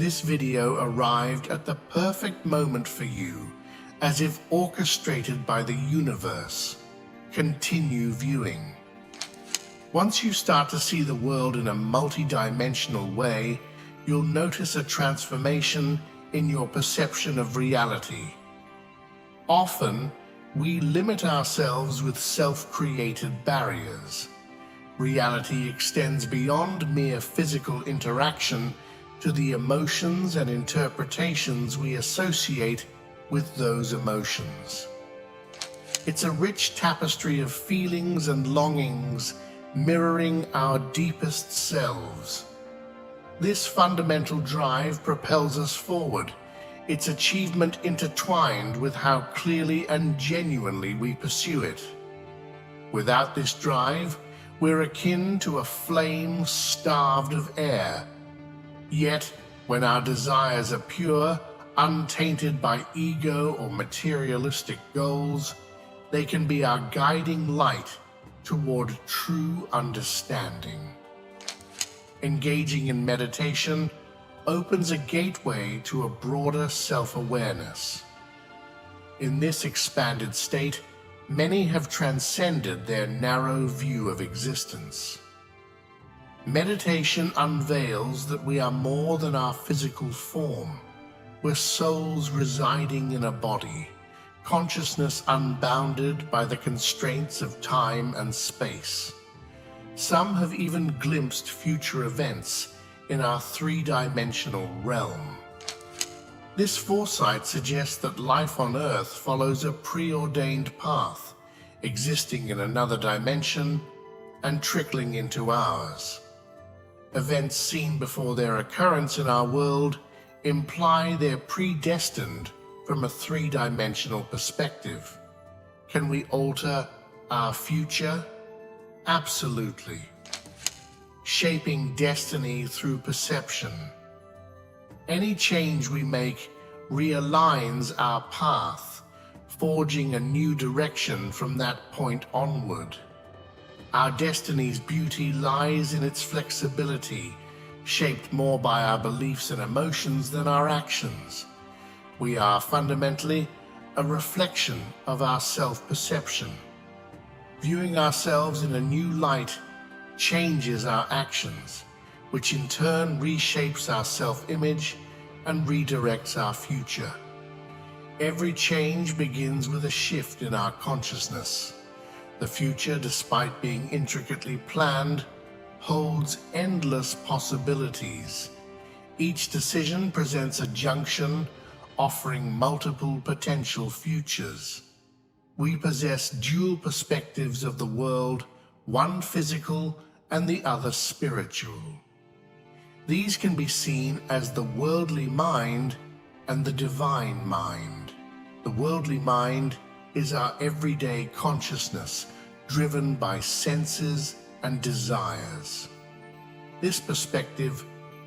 This video arrived at the perfect moment for you, as if orchestrated by the universe. Continue viewing. Once you start to see the world in a multi-dimensional way, you'll notice a transformation in your perception of reality. Often, we limit ourselves with self-created barriers. Reality extends beyond mere physical interaction to the emotions and interpretations we associate with those emotions. It's a rich tapestry of feelings and longings mirroring our deepest selves. This fundamental drive propels us forward, its achievement intertwined with how clearly and genuinely we pursue it. Without this drive, we're akin to a flame starved of air. Yet, when our desires are pure, untainted by ego or materialistic goals, they can be our guiding light toward true understanding. Engaging in meditation opens a gateway to a broader self-awareness. In this expanded state, many have transcended their narrow view of existence. Meditation unveils that we are more than our physical form. We're souls residing in a body, consciousness unbounded by the constraints of time and space. Some have even glimpsed future events in our three-dimensional realm. This foresight suggests that life on Earth follows a preordained path, existing in another dimension and trickling into ours. Events seen before their occurrence in our world imply they're predestined from a three-dimensional perspective. Can we alter our future? Absolutely. Shaping destiny through perception. Any change we make realigns our path, forging a new direction from that point onward. Our destiny's beauty lies in its flexibility, shaped more by our beliefs and emotions than our actions. We are fundamentally a reflection of our self-perception. Viewing ourselves in a new light changes our actions, which in turn reshapes our self-image and redirects our future. Every change begins with a shift in our consciousness. The future, despite being intricately planned, holds endless possibilities. Each decision presents a junction, offering multiple potential futures. We possess dual perspectives of the world, one physical and the other spiritual. These can be seen as the worldly mind and the divine mind. The worldly mind is our everyday consciousness, driven by senses and desires. This perspective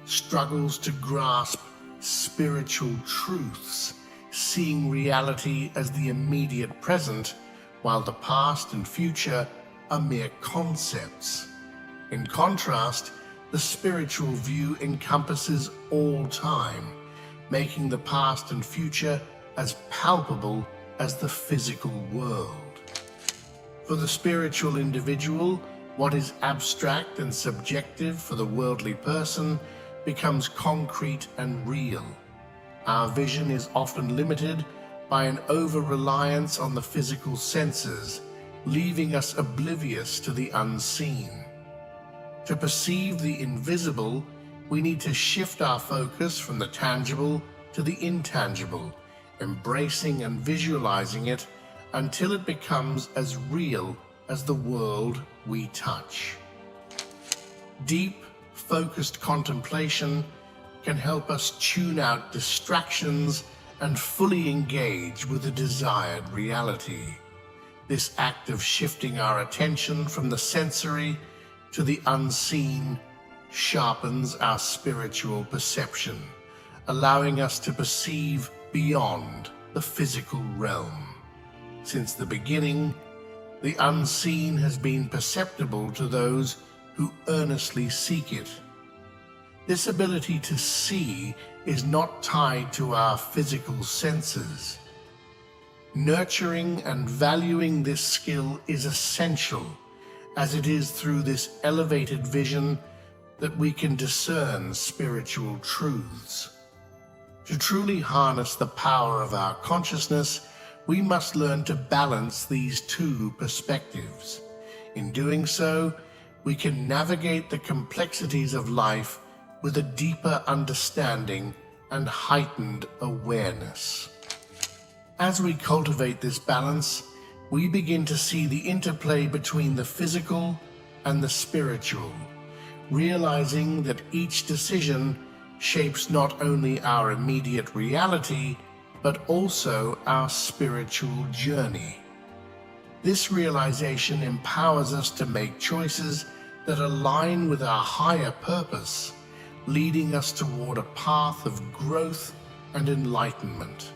struggles to grasp spiritual truths, seeing reality as the immediate present, while the past and future are mere concepts. In contrast, the spiritual view encompasses all time, making the past and future as palpable as the physical world. For the spiritual individual, what is abstract and subjective for the worldly person becomes concrete and real. Our vision is often limited by an over-reliance on the physical senses, leaving us oblivious to the unseen. To perceive the invisible, we need to shift our focus from the tangible to the intangible, embracing and visualizing it until it becomes as real as the world we touch. Deep, focused contemplation can help us tune out distractions and fully engage with the desired reality. This act of shifting our attention from the sensory to the unseen sharpens our spiritual perception, allowing us to perceive beyond the physical realm. Since the beginning, the unseen has been perceptible to those who earnestly seek it. This ability to see is not tied to our physical senses. Nurturing and valuing this skill is essential, as it is through this elevated vision that we can discern spiritual truths. To truly harness the power of our consciousness, we must learn to balance these two perspectives. In doing so, we can navigate the complexities of life with a deeper understanding and heightened awareness. As we cultivate this balance, we begin to see the interplay between the physical and the spiritual, realizing that each decision shapes not only our immediate reality, but also our spiritual journey. This realization empowers us to make choices that align with our higher purpose, leading us toward a path of growth and enlightenment.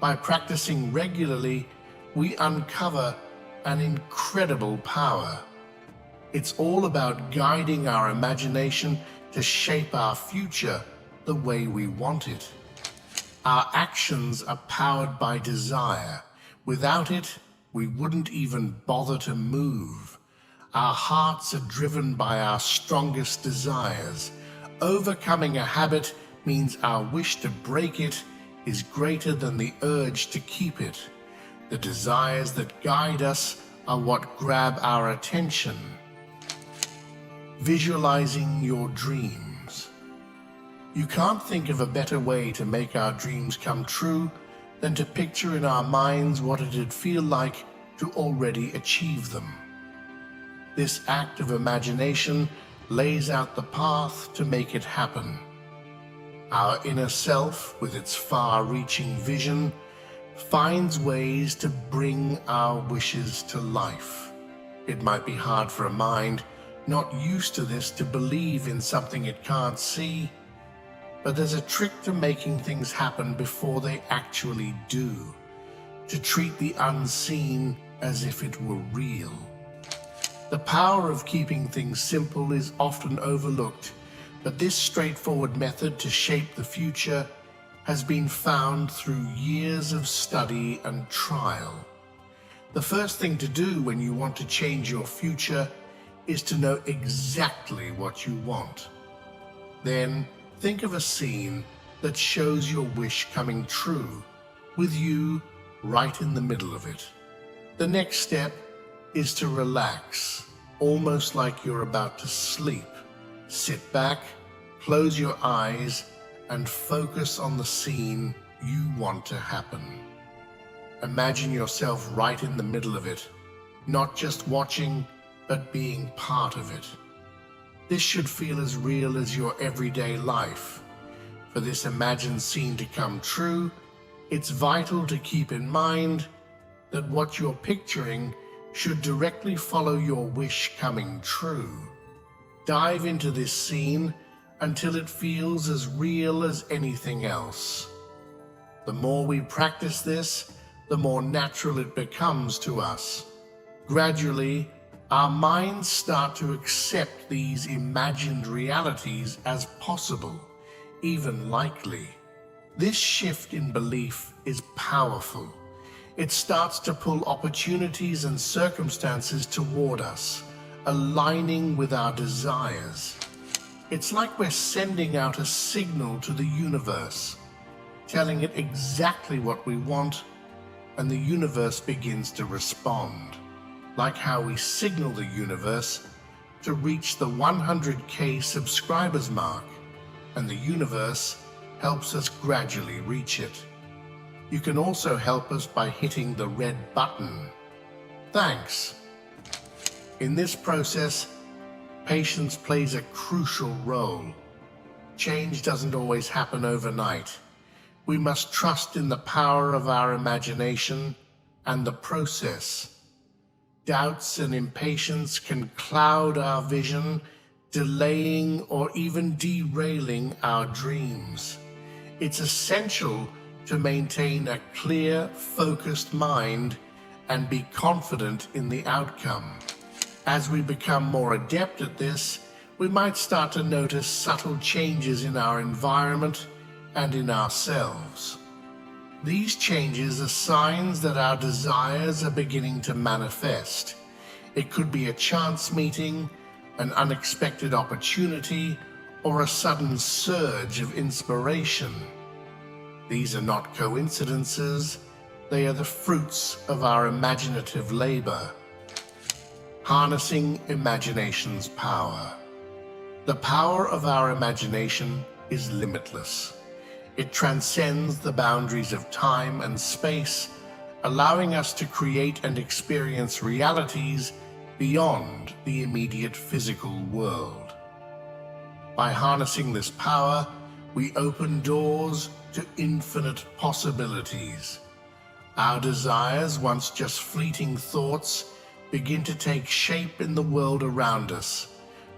By practicing regularly, we uncover an incredible power. It's all about guiding our imagination to shape our future the way we want it. Our actions are powered by desire. Without it, we wouldn't even bother to move. Our hearts are driven by our strongest desires. Overcoming a habit means our wish to break it is greater than the urge to keep it. The desires that guide us are what grab our attention. Visualizing your dreams. You can't think of a better way to make our dreams come true than to picture in our minds what it'd feel like to already achieve them. This act of imagination lays out the path to make it happen. Our inner self, with its far-reaching vision, finds ways to bring our wishes to life. It might be hard for a mind not used to this to believe in something it can't see, but there's a trick to making things happen before they actually do, to treat the unseen as if it were real. The power of keeping things simple is often overlooked, but this straightforward method to shape the future has been found through years of study and trial. The first thing to do when you want to change your future is to know exactly what you want. Then think of a scene that shows your wish coming true, with you right in the middle of it. The next step is to relax, almost like you're about to sleep. Sit back, close your eyes, and focus on the scene you want to happen. Imagine yourself right in the middle of it, not just watching, but being part of it. This should feel as real as your everyday life. For this imagined scene to come true, it's vital to keep in mind that what you're picturing should directly follow your wish coming true. Dive into this scene until it feels as real as anything else. The more we practice this, the more natural it becomes to us. Gradually, our minds start to accept these imagined realities as possible, even likely. This shift in belief is powerful. It starts to pull opportunities and circumstances toward us, aligning with our desires. It's like we're sending out a signal to the universe, telling it exactly what we want, and the universe begins to respond. Like how we signal the universe to reach the 100K subscribers mark, and the universe helps us gradually reach it. You can also help us by hitting the red button. Thanks. In this process, patience plays a crucial role. Change doesn't always happen overnight. We must trust in the power of our imagination and the process. Doubts and impatience can cloud our vision, delaying or even derailing our dreams. It's essential to maintain a clear, focused mind and be confident in the outcome. As we become more adept at this, we might start to notice subtle changes in our environment and in ourselves. These changes are signs that our desires are beginning to manifest. It could be a chance meeting, an unexpected opportunity, or a sudden surge of inspiration. These are not coincidences, they are the fruits of our imaginative labor. Harnessing imagination's power. The power of our imagination is limitless. It transcends the boundaries of time and space, allowing us to create and experience realities beyond the immediate physical world. By harnessing this power, we open doors to infinite possibilities. Our desires, once just fleeting thoughts, begin to take shape in the world around us,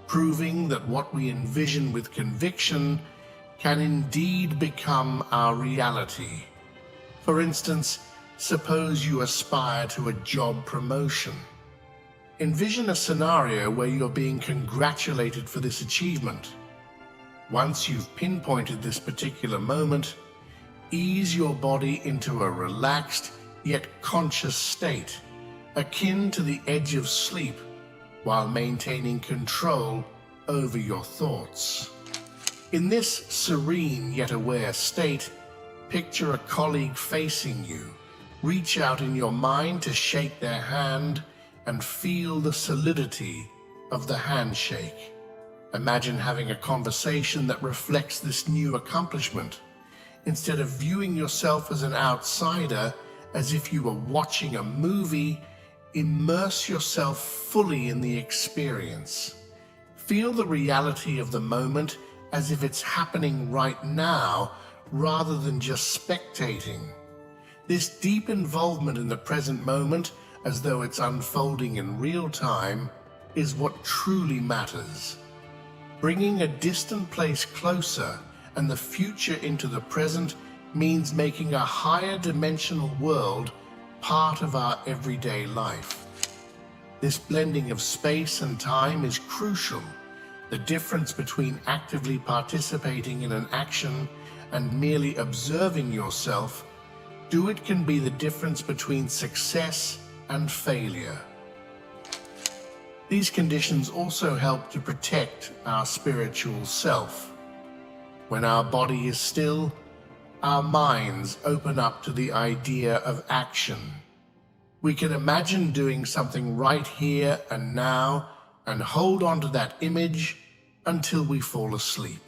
proving that what we envision with conviction can indeed become our reality. For instance, suppose you aspire to a job promotion. Envision a scenario where you're being congratulated for this achievement. Once you've pinpointed this particular moment, ease your body into a relaxed yet conscious state, akin to the edge of sleep, while maintaining control over your thoughts. In this serene yet aware state, picture a colleague facing you. Reach out in your mind to shake their hand and feel the solidity of the handshake. Imagine having a conversation that reflects this new accomplishment. Instead of viewing yourself as an outsider, as if you were watching a movie, immerse yourself fully in the experience. Feel the reality of the moment as if it's happening right now, rather than just spectating. This deep involvement in the present moment, as though it's unfolding in real time, is what truly matters. Bringing a distant place closer and the future into the present means making a higher dimensional world part of our everyday life. This blending of space and time is crucial. The difference between actively participating in an action and merely observing yourself, it can be the difference between success and failure. These conditions also help to protect our spiritual self. When our body is still, our minds open up to the idea of action. We can imagine doing something right here and now and hold on to that image until we fall asleep.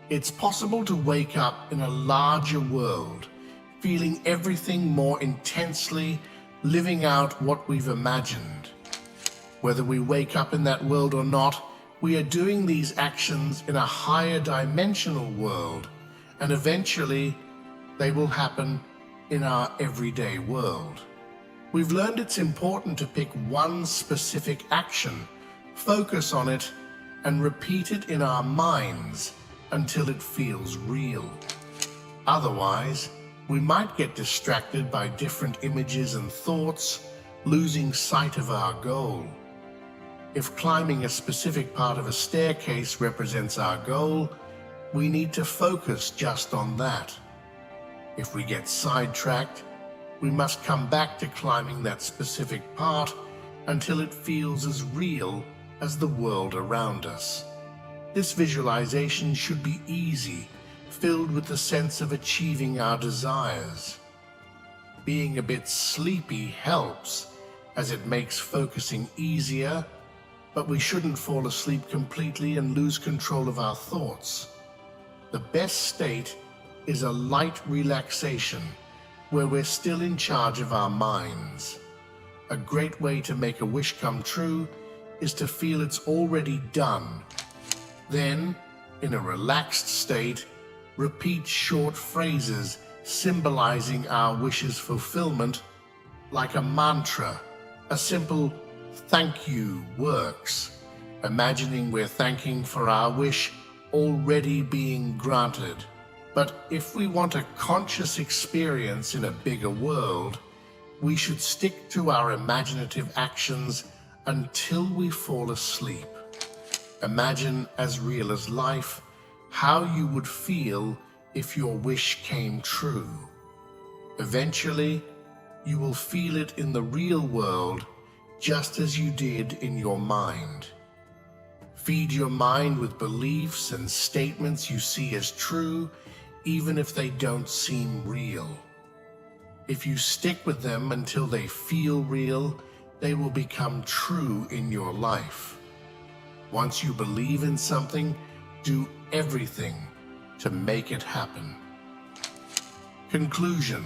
It's possible to wake up in a larger world, feeling everything more intensely, living out what we've imagined. Whether we wake up in that world or not, we are doing these actions in a higher dimensional world, and eventually they will happen in our everyday world. We've learned it's important to pick one specific action, focus on it, and repeat it in our minds until it feels real. Otherwise, we might get distracted by different images and thoughts, losing sight of our goal. If climbing a specific part of a staircase represents our goal, we need to focus just on that. If we get sidetracked, we must come back to climbing that specific part until it feels as real as the world around us. This visualization should be easy, filled with the sense of achieving our desires. Being a bit sleepy helps, as it makes focusing easier, but we shouldn't fall asleep completely and lose control of our thoughts. The best state is a light relaxation, where we're still in charge of our minds. A great way to make a wish come true is to feel it's already done. Then, in a relaxed state, repeat short phrases symbolizing our wish's fulfillment, like a mantra. A simple "thank you" works, imagining we're thanking for our wish already being granted. But if we want a conscious experience in a bigger world, we should stick to our imaginative actions until we fall asleep. Imagine, as real as life, how you would feel if your wish came true. Eventually, you will feel it in the real world just as you did in your mind. Feed your mind with beliefs and statements you see as true, even if they don't seem real. If you stick with them until they feel real, they will become true in your life. Once you believe in something, do everything to make it happen. Conclusion.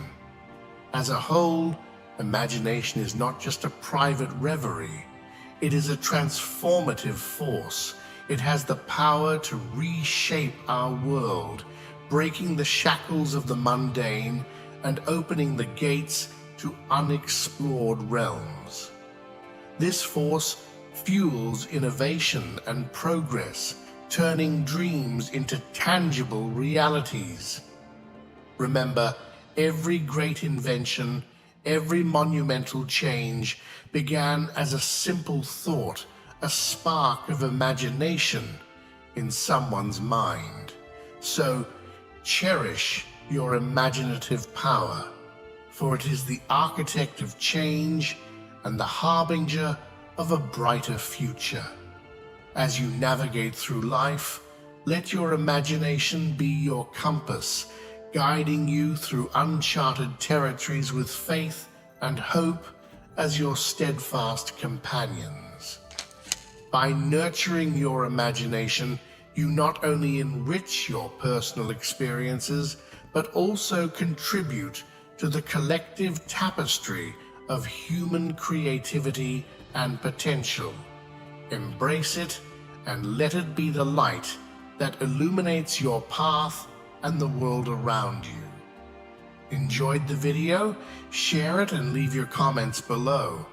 As a whole, imagination is not just a private reverie. It is a transformative force. It has the power to reshape our world, breaking the shackles of the mundane and opening the gates to unexplored realms. This force fuels innovation and progress, turning dreams into tangible realities. Remember, every great invention, every monumental change began as a simple thought, a spark of imagination in someone's mind. So cherish your imaginative power, for it is the architect of change and the harbinger of a brighter future. As you navigate through life, let your imagination be your compass, guiding you through uncharted territories with faith and hope as your steadfast companions. By nurturing your imagination, you not only enrich your personal experiences, but also contribute to the collective tapestry of human creativity and potential. Embrace it and let it be the light that illuminates your path and the world around you. Enjoyed the video? Share it and leave your comments below.